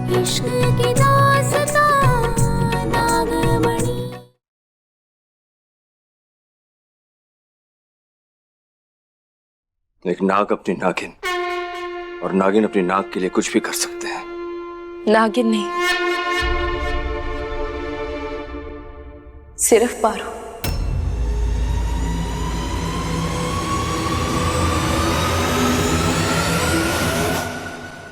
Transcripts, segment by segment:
इश्क की दास्तां नागमणि। एक नाग अपनी नागिन और नागिन अपनी नाग के लिए कुछ भी कर सकते हैं। नागिन नहीं, सिर्फ पारो।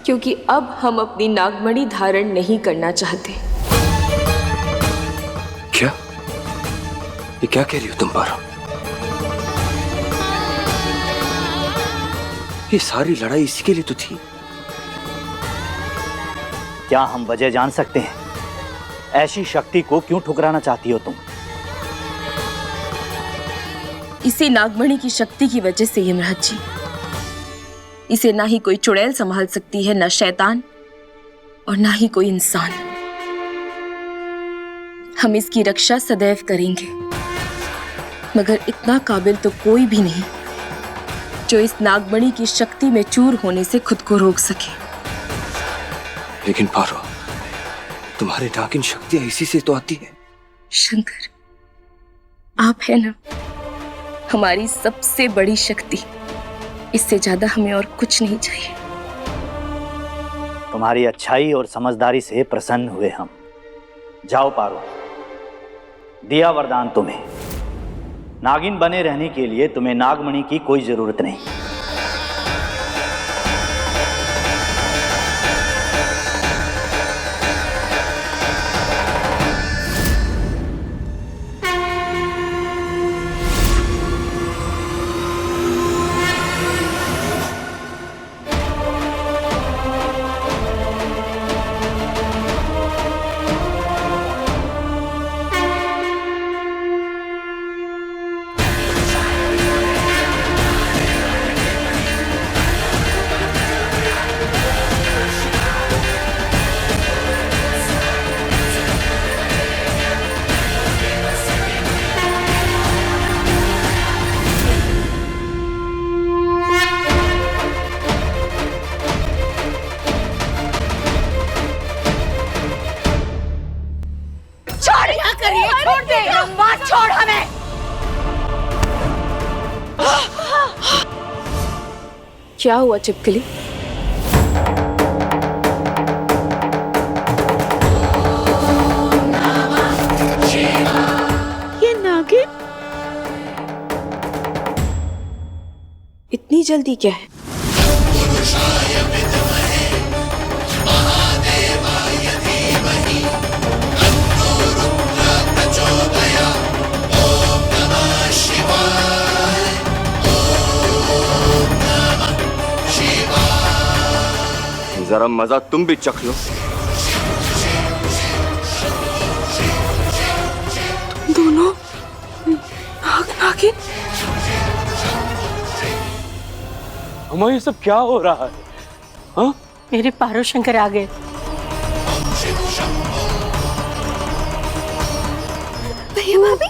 क्योंकि अब हम अपनी नागमणि धारण नहीं करना चाहते। क्या? ये क्या कह रही हो तुम पारो? ये सारी लड़ाई इसी के लिए तो थी। क्या हम वजह जान सकते हैं? ऐसी शक्ति को क्यों ठुकराना चाहती हो तुम? इसी नागमणि की शक्ति की वजह से यमराज जी, इसे ना ही कोई चुड़ैल संभाल सकती है, ना शैतान और ना ही कोई इंसान। हम इसकी रक्षा सदैव करेंगे, मगर इतना काबिल तो कोई भी नहीं जो इस नागमणि की शक्ति में चूर होने से खुद को रोक सके। लेकिन पारो, तुम्हारी नागिन शक्तियां इसी से तो आती है। शंकर, आप है ना हमारी सबसे बड़ी शक्ति। इससे ज्यादा हमें और कुछ नहीं चाहिए। तुम्हारी अच्छाई और समझदारी से प्रसन्न हुए हम। जाओ पारो, दिया वरदान तुम्हें। नागिन बने रहने के लिए तुम्हें नागमणि की कोई जरूरत नहीं। छोड़ दे, मत छोड़ हमें। क्या हुआ चिपकली? ये नागिन इतनी जल्दी क्या है? जरा मजा तुम भी चख लो। तुम दोनों नागिन? अम्मा, ये सब क्या हो रहा है? हाँ? मेरे पारो शंकर आ गए। भैया भाभी,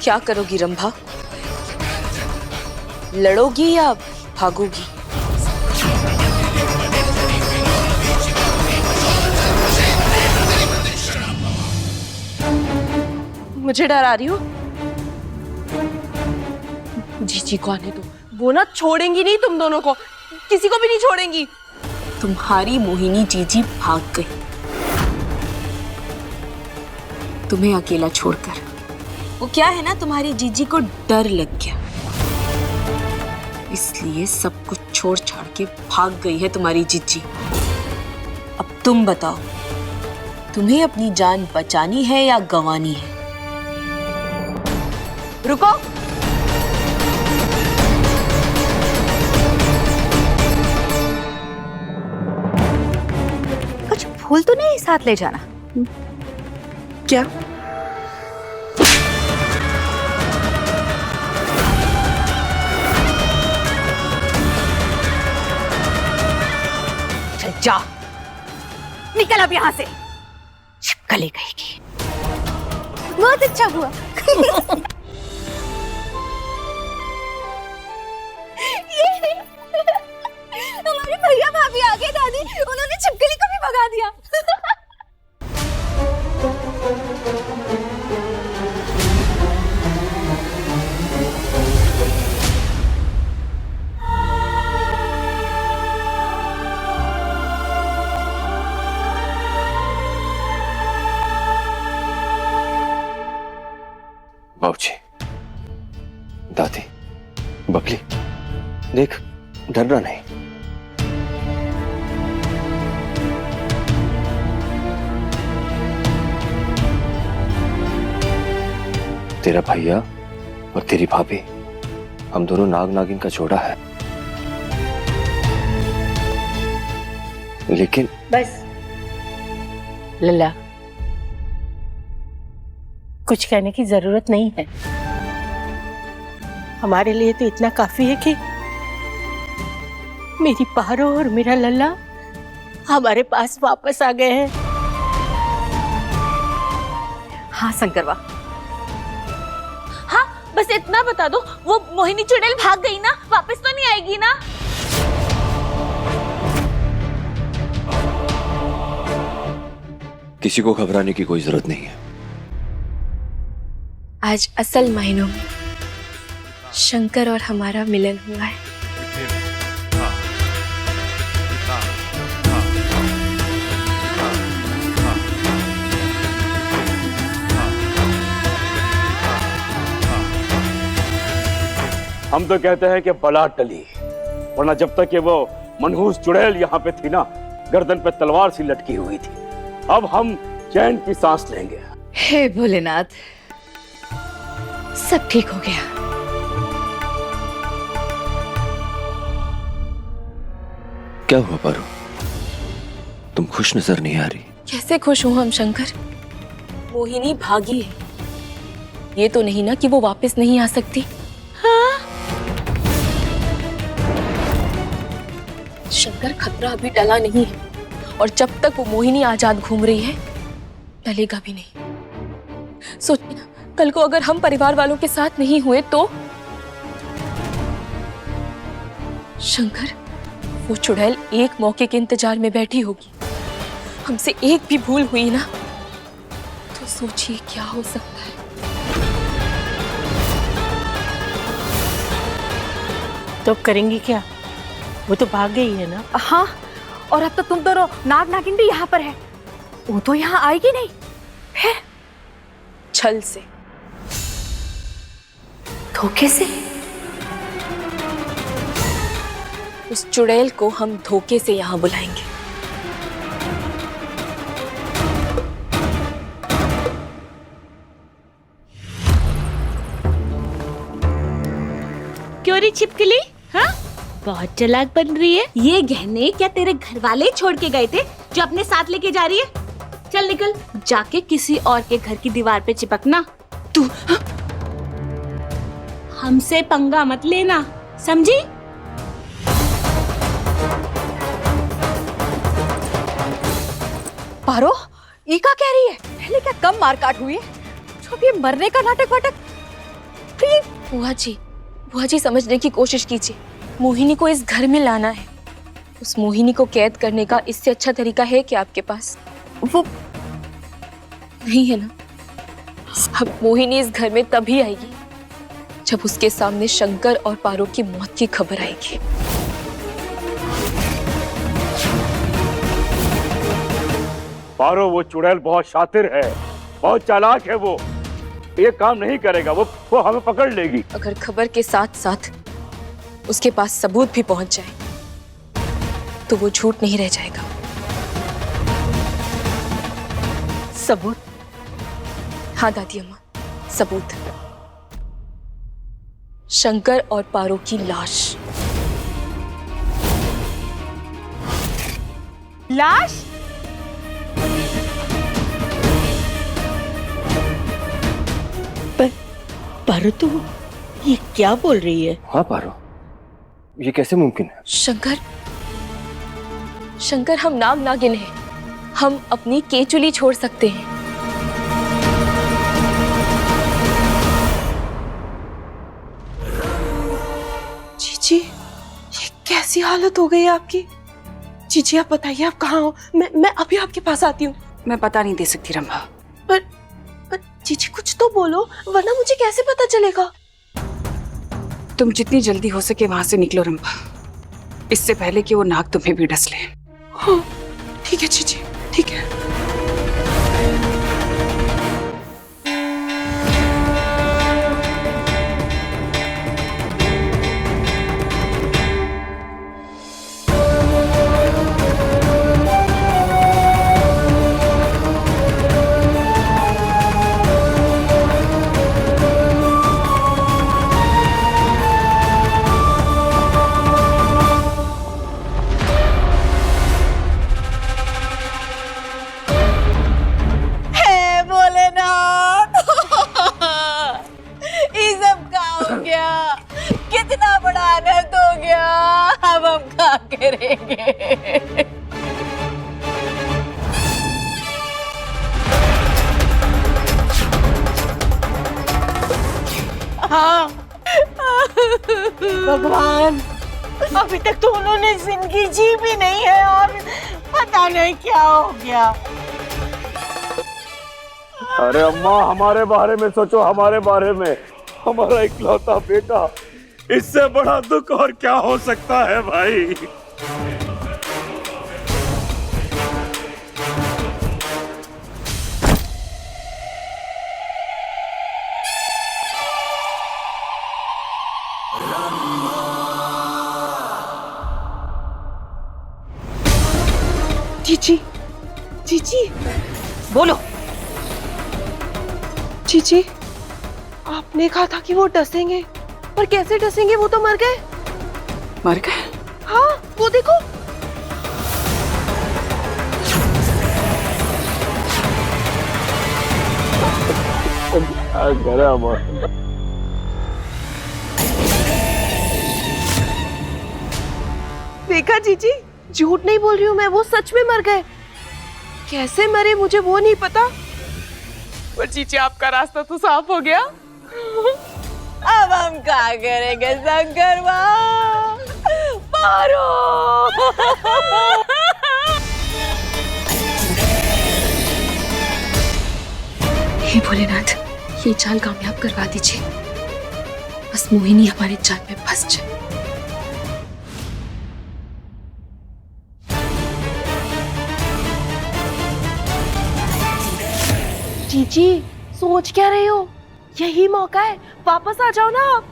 क्या करोगी रंभा? लड़ोगी या भागोगी? मुझे डरा रही हो? जीजी को आने दो, वो ना छोड़ेंगी नहीं तुम दोनों को, किसी को भी नहीं छोड़ेंगी। तुम्हारी मोहिनी जीजी भाग गई, तुम्हें अकेला छोड़कर। वो क्या है ना, तुम्हारी जीजी को डर लग गया, इसलिए सब कुछ छोड़ छाड़ के भाग गई है तुम्हारी जीजी। अब तुम बताओ, तुम्हें अपनी जान बचानी है या गंवानी है? रुको, कुछ फूल तो नहीं साथ ले जाना? क्या? चल जा, निकल अब यहाँ से, छिपकली कहेगी। बहुत अच्छा हुआ। बाबूजी, दादी, बकली, देख, डरना नहीं। तेरा भैया और तेरी भाभी, हम दोनों नाग नागिन का जोड़ा है। लेकिन बस लल्ला, कुछ कहने की जरूरत नहीं है। हमारे लिए तो इतना काफी है कि मेरी पारो और मेरा लल्ला हमारे पास वापस आ गए हैं। हाँ शंकरवा, हाँ बस इतना बता दो, वो मोहिनी चुड़ैल भाग गई ना, वापस तो नहीं आएगी ना? किसी को घबराने की कोई जरूरत नहीं है। आज असल मायनों में शंकर और हमारा मिलन हुआ है। हम तो कहते हैं कि बला टली, वरना जब तक ये वो मनहूस चुड़ैल यहाँ पे थी ना, गर्दन पे तलवार सी लटकी हुई थी। अब हम चैन की सांस लेंगे। हे भोलेनाथ, सब ठीक हो गया। क्या हुआ पारो? तुम खुश नजर नहीं आ रही। कैसे खुश हूं हम शंकर? मोहिनी भागी है, ये तो नहीं ना कि वो वापस नहीं आ सकती। हाँ? शंकर, खतरा अभी टला नहीं है और जब तक वो मोहिनी आजाद घूम रही है टलेगा भी नहीं। सोचिए ना, कल को अगर हम परिवार वालों के साथ नहीं हुए तो? शंकर, वो चुड़ैल एक मौके के इंतजार में बैठी होगी। हमसे एक भी भूल हुई ना तो सोचिए क्या हो सकता है। तो अब करेंगी क्या? वो तो भाग गई है ना। हाँ, और अब तो तुम दोनों नाग नागिन भी यहाँ पर है। वो तो यहाँ आएगी नहीं। फिर छल से, धोखे से। उस चुड़ैल को हम धोखे से यहाँ बुलाएंगे। क्यों री छिपकली? हाँ, बहुत चालाक बन रही है। ये गहने क्या तेरे घर वाले छोड़ के गए थे जो अपने साथ लेके जा रही है? चल निकल, जाके किसी और के घर की दीवार पे चिपकना। तू हाँ? हमसे पंगा मत लेना, समझी? पारो, ये क्या कह रही है? पहले क्या कम मार काट हुई है, जो अब ये मरने का नाटक वाटक। प्लीज बुआ जी समझने की कोशिश कीजिए। मोहिनी को इस घर में लाना है। उस मोहिनी को कैद करने का इससे अच्छा तरीका है क्या आपके पास? वो नहीं है ना? अब मोहिनी इस घर में तभी आएगी जब उसके सामने शंकर और पारो की मौत की खबर आएगी। पारो, वो चुड़ैल बहुत शातिर है, बहुत चालाक है। वो ये काम नहीं करेगा, वो हमें पकड़ लेगी। अगर खबर के साथ साथ उसके पास सबूत भी पहुंच जाए तो वो झूठ नहीं रह जाएगा। सबूत? हाँ दादी अम्मा, सबूत। शंकर और पारो की लाश। लाश? पर तू ये क्या बोल रही है? हाँ पारो, ये कैसे मुमकिन है? शंकर, हम नाग नागिन हैं। हम अपनी केचुली छोड़ सकते हैं। जीजी, ये कैसी हालत हो गई है आपकी? जीजी आप बताइए, आप कहाँ हो? मैं अभी आपके पास आती हूँ। मैं पता नहीं दे सकती रंभा। पर जीजी कुछ तो बोलो, वरना मुझे कैसे पता चलेगा? तुम जितनी जल्दी हो सके वहां से निकलो रंभा, इससे पहले कि वो नाग तुम्हें भी डस ले। हाँ, ठीक है जीजी, ठीक है। लानत हो गया, अब हम क्या करेंगे? हाँ भगवान, अभी तक तो उन्होंने जिंदगी जी भी नहीं है और पता नहीं क्या हो गया। अरे अम्मा, हमारे बारे में सोचो, हमारे बारे में। हमारा इकलौता बेटा, इससे बड़ा दुख और क्या हो सकता है भाई। जीजी, जीजी, बोलो। जीजी, आपने कहा था कि वो डसेंगे, पर कैसे डसेंगे? वो तो मर गए। मर गए? हाँ, वो देखो। देखा जीजी, झूठ नहीं बोल रही हूँ मैं, वो सच में मर गए। कैसे मरे मुझे वो नहीं पता, पर जीजी आपका रास्ता तो साफ हो गया। अब हम क्या करेंगे शंकर पारो? हे भोलेनाथ, ये चाल कामयाब करवा दीजिए, बस मोहिनी हमारे जाल में फंस जाए। जीजी, सोच क्या रही हो? यही मौका है, वापस आ जाओ ना आप।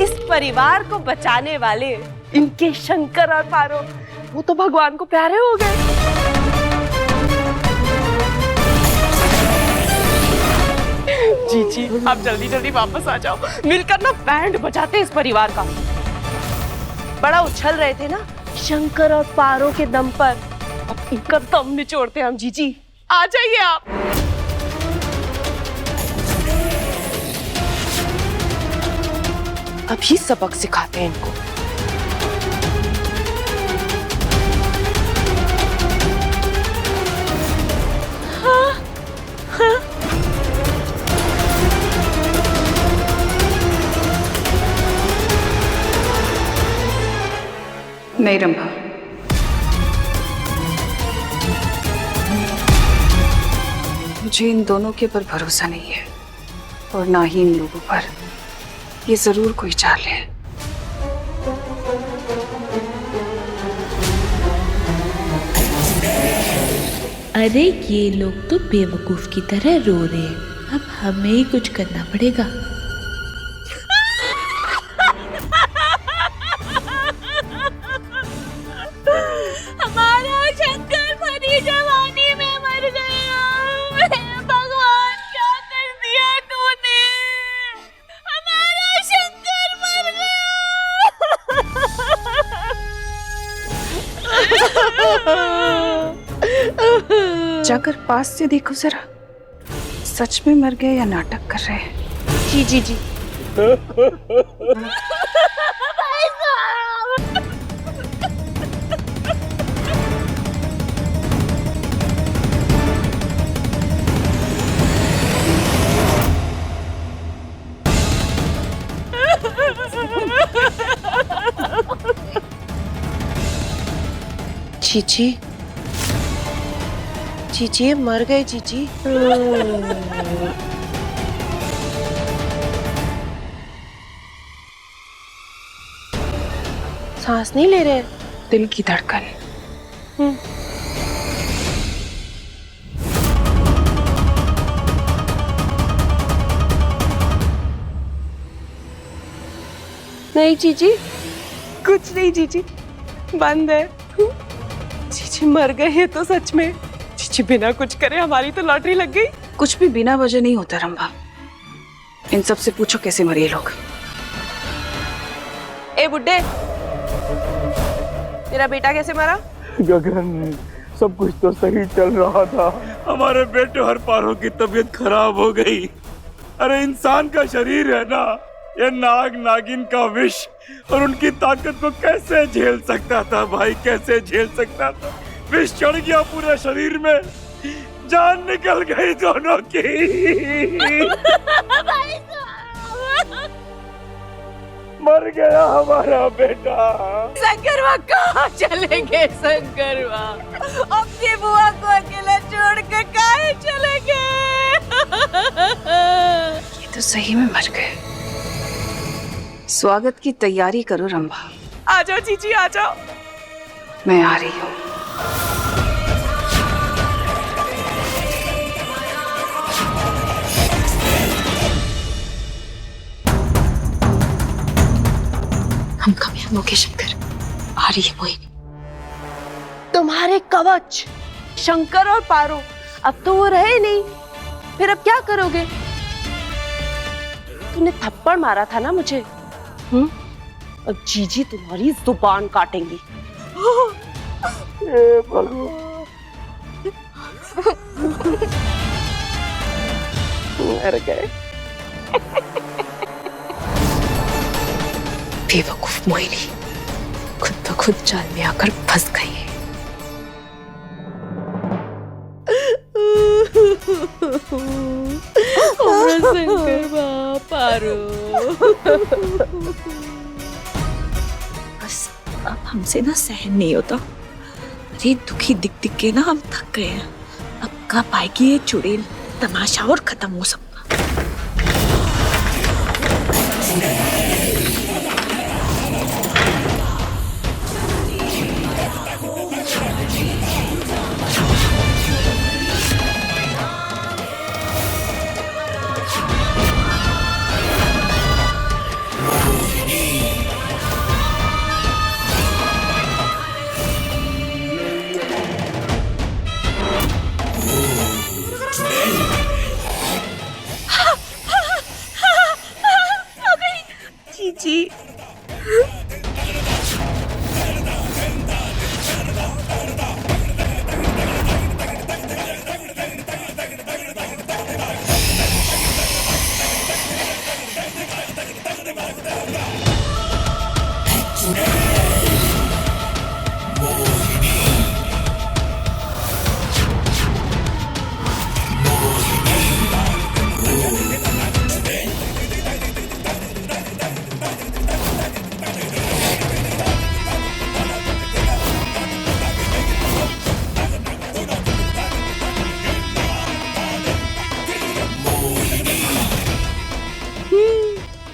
इस परिवार को बचाने वाले इनके शंकर और पारो, वो तो भगवान को प्यारे हो गए। जीजी, आप जल्दी जल्दी वापस आ जाओ, मिलकर ना बैंड बजाते इस परिवार का। बड़ा उछल रहे थे ना शंकर और पारो के दम पर, अब इनका दम निचोड़ते हम। जीजी, आ जाइए आप। अभी सबक सिखाते हैं इनको। नहीं रंभा, मुझे इन दोनों के ऊपर भरोसा नहीं है, और ना ही इन लोगों पर। ये जरूर कोई चाल है। अरे ये लोग तो बेवकूफ की तरह रो रहे हैं, अब हमें ही कुछ करना पड़ेगा। हमारा शंकर भरी जवानी में मर गया। भगवान, क्या कर दिया तूने? हमारा शंकर मर गया। जाकर पास से देखो जरा, सच में मर गए या नाटक कर रहे हैं। जी जी जी। जीजी, जीजी मर गए जीजी। सांस नहीं ले रहे, दिल की धड़कन। नहीं जीजी, कुछ नहीं जीजी, बंद है। जीजी मर गए हैं तो सच में। जीजी बिना कुछ करे हमारी तो लॉटरी लग गई। कुछ भी बिना वजह नहीं होता रंभा। इन सब से पूछो कैसे मरे ये लोग। ए बुड्ढे, तेरा बेटा कैसे मरा? गगन, सब कुछ तो सही चल रहा था, हमारे बेटे और पारो की तबीयत खराब हो गई। अरे इंसान का शरीर है ना, ये नाग नागिन का विष और उनकी ताकत को कैसे झेल सकता था भाई, कैसे झेल सकता था। विष चढ़ गया पूरे शरीर में, जान निकल गई दोनों की। मर गया हमारा बेटा। शंकरवा कहाँ चले गए? शंकरवा अपनी बुआ को अकेला छोड़ के कहाँ चले गए? ये तो सही में मर गए। स्वागत की तैयारी करो रंभा। आ जाओ जीजी, आ जाओ। मैं आ रही हूँ। हम कामयाब हो गए शंकर। आ रही है मोहिनी। तुम्हारे कवच शंकर और पारो, अब तो वो रहे नहीं, फिर अब क्या करोगे? तूने थप्पड़ मारा था ना मुझे, अब जीजी तुम्हारी जुबान काटेंगी। मर गए। बेवकूफ मोहिनी, खुद ब खुद जाल में आकर फंस गई है। शंकर पारो, बस अब हमसे ना सहन नहीं होता। अरे दुखी दिख दिख के ना हम थक गए हैं। अब कब आएगी ये चुड़ैल? तमाशा और खत्म हो सबका। जी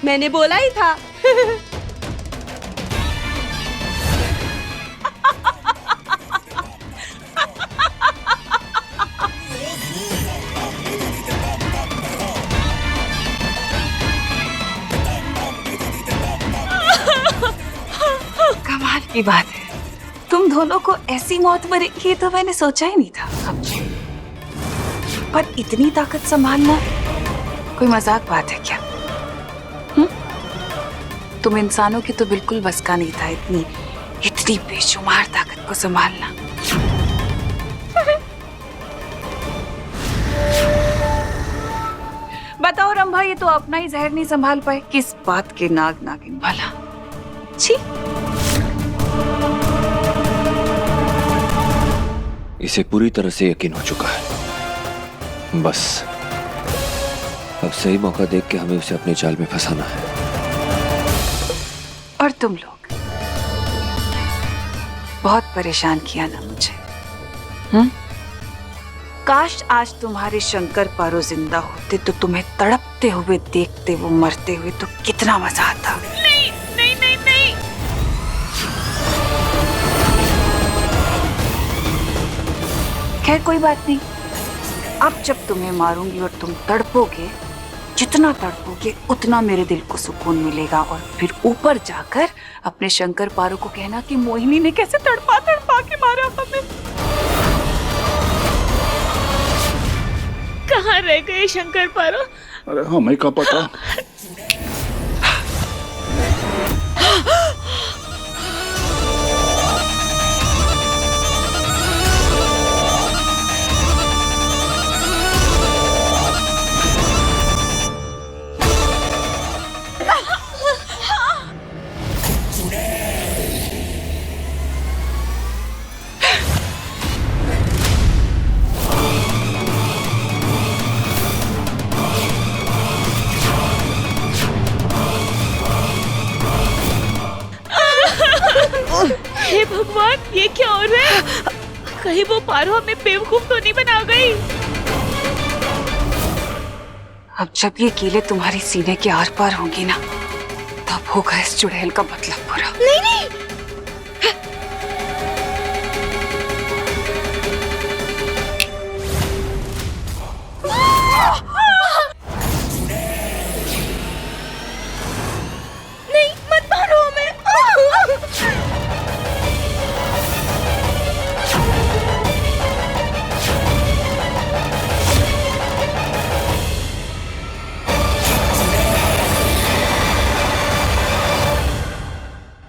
मैंने बोला ही था। कमाल की बात है, तुम दोनों को ऐसी मौत मरेगी तो मैंने सोचा ही नहीं था। पर इतनी ताकत संभालना कोई मजाक बात है क्या? तुम इंसानों की तो बिल्कुल बस का नहीं था इतनी बेशुमार ताकत को संभालना। बताओ रंभा, ये तो अपना ही जहर नहीं संभाल पाए, किस बात के नाग नागिन भला। छी। इसे पूरी तरह से यकीन हो चुका है। बस अब सही मौका देख के हमें उसे अपने जाल में फंसाना है। और तुम लोग बहुत परेशान किया ना मुझे। काश आज तुम्हारे शंकर पारो जिंदा होते तो तुम्हें तड़पते हुए देखते वो मरते हुए तो कितना मजा आता। नहीं नहीं नहीं नहीं। खैर कोई बात नहीं, अब जब तुम्हें मारूंगी और तुम तड़पोगे, जितना तड़पोगे उतना मेरे दिल को सुकून मिलेगा। और फिर ऊपर जाकर अपने शंकर पारो को कहना कि मोहिनी ने कैसे तड़पा तड़पा के मारा हमें। कहाँ रह गए शंकर पारो? अरे हमें क्या पता। कहीं वो पारो हमें बेवकूफ तो नहीं बना गई। अब जब ये कीले तुम्हारी सीने के आर पार होंगी ना, तब होगा इस चुड़ैल का मतलब पूरा। नहीं नहीं,